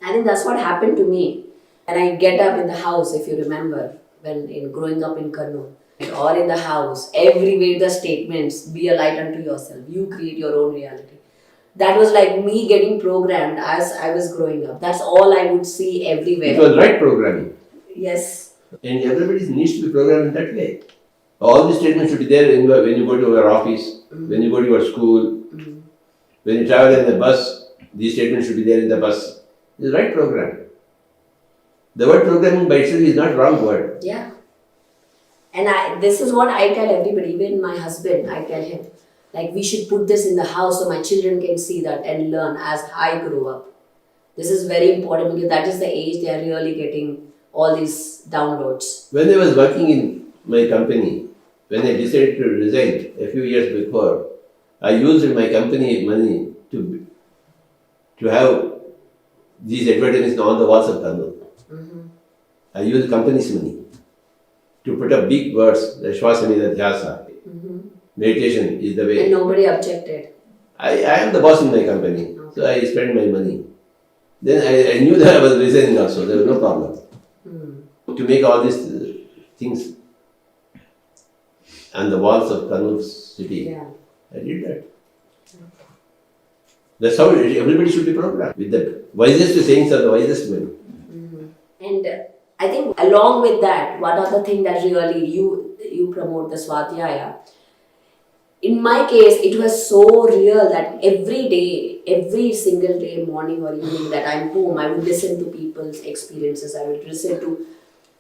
I think that's what happened to me. And I get up in the house, if you remember, when in growing up in Kannur, or in the house, everywhere the statements, be a light unto yourself, you create your own reality. That was like me getting programmed as I was growing up. That's all I would see everywhere. It was right programming. Yes. And everybody needs to be programmed in that way. All these statements should be there when you go to your office, when you go to your school, when you travel in the bus, these statements should be there in the bus. It's right program. The word programming by itself is not wrong word. Yeah. And this is what I tell everybody, even my husband, I tell him, like, we should put this in the house so my children can see that and learn as I grow up. This is very important because that is the age they are really getting all these downloads. When I was working in my company, when I decided to resign a few years before, I used my company money to have these advertisements on the walls of Kannur. I used company's money to put up big words, the Shvasamida Dhyasa. Meditation is the way. And nobody objected. I am the boss in my company, so I spend my money. Then I knew that I was resigning also, there was no problem. To make all these things on the walls of Kannur city, I did that. That's how everybody should be programmed, with the wisest sayings of the wisest men. And I think along with that, one other thing that really you promote the Swadhyaya. In my case, it was so real that every day, every single day, morning or evening that I'm home, I would listen to people's experiences. I would listen to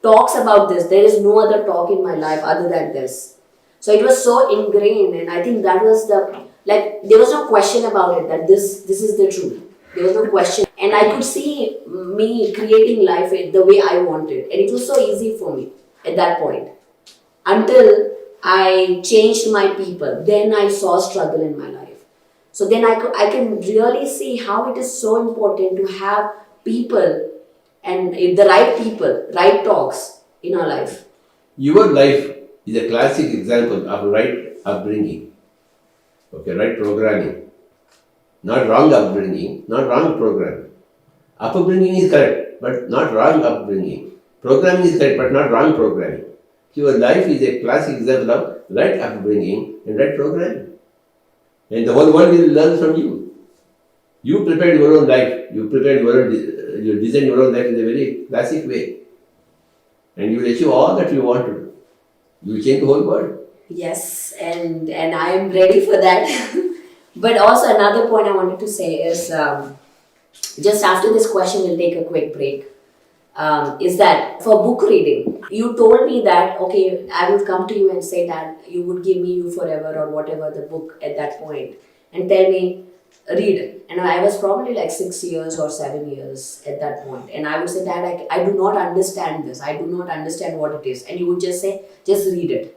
talks about this. There is no other talk in my life other than this. So it was so ingrained, and I think that was there was no question about it, that this is the truth. There was no question. And I could see me creating life the way I wanted. And it was so easy for me at that point. Until I changed my people. Then I saw struggle in my life. So then I can really see how it is so important to have people and the right people, right talks in our life. Your life is a classic example of right upbringing. Okay, right programming. Not wrong upbringing, not wrong programming. Upbringing is correct, but not wrong upbringing. Programming is correct, but not wrong programming. Your life is a classic example of right upbringing and right programming. And the whole world will learn from you. You prepared your own life. You prepared your own, you designed your own life in a very classic way. And you will achieve all that you want to do. You will change the whole world. Yes, and I am ready for that. But also another point I wanted to say is, just after this question, we'll take a quick break. Is that for book reading, you told me that, okay, I would come to you and say that you would give me You Forever or whatever the book at that point and tell me, read it. And I was probably like 6 years or 7 years at that point. And I would say, Dad, I do not understand this. I do not understand what it is. And you would just say, just read it.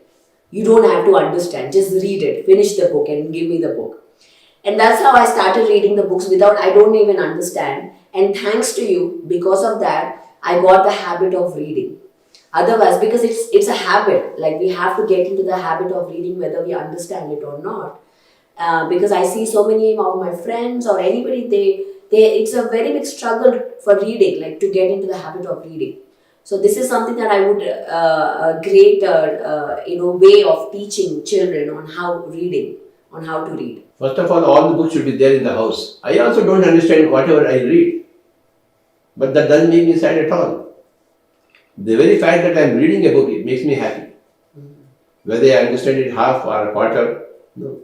You don't have to understand. Just read it. Finish the book and give me the book. And that's how I started reading the books I don't even understand. And thanks to you, because of that, I got the habit of reading. Otherwise, because it's a habit, like we have to get into the habit of reading whether we understand it or not. Because I see so many of my friends or anybody, it's a very big struggle for reading, like to get into the habit of reading. So this is something that I would create a way of teaching children on how to read. First of all the books should be there in the house. I also don't understand whatever I read. But that doesn't make me sad at all. The very fact that I am reading a book, it makes me happy. Whether I understand it half or a quarter, no.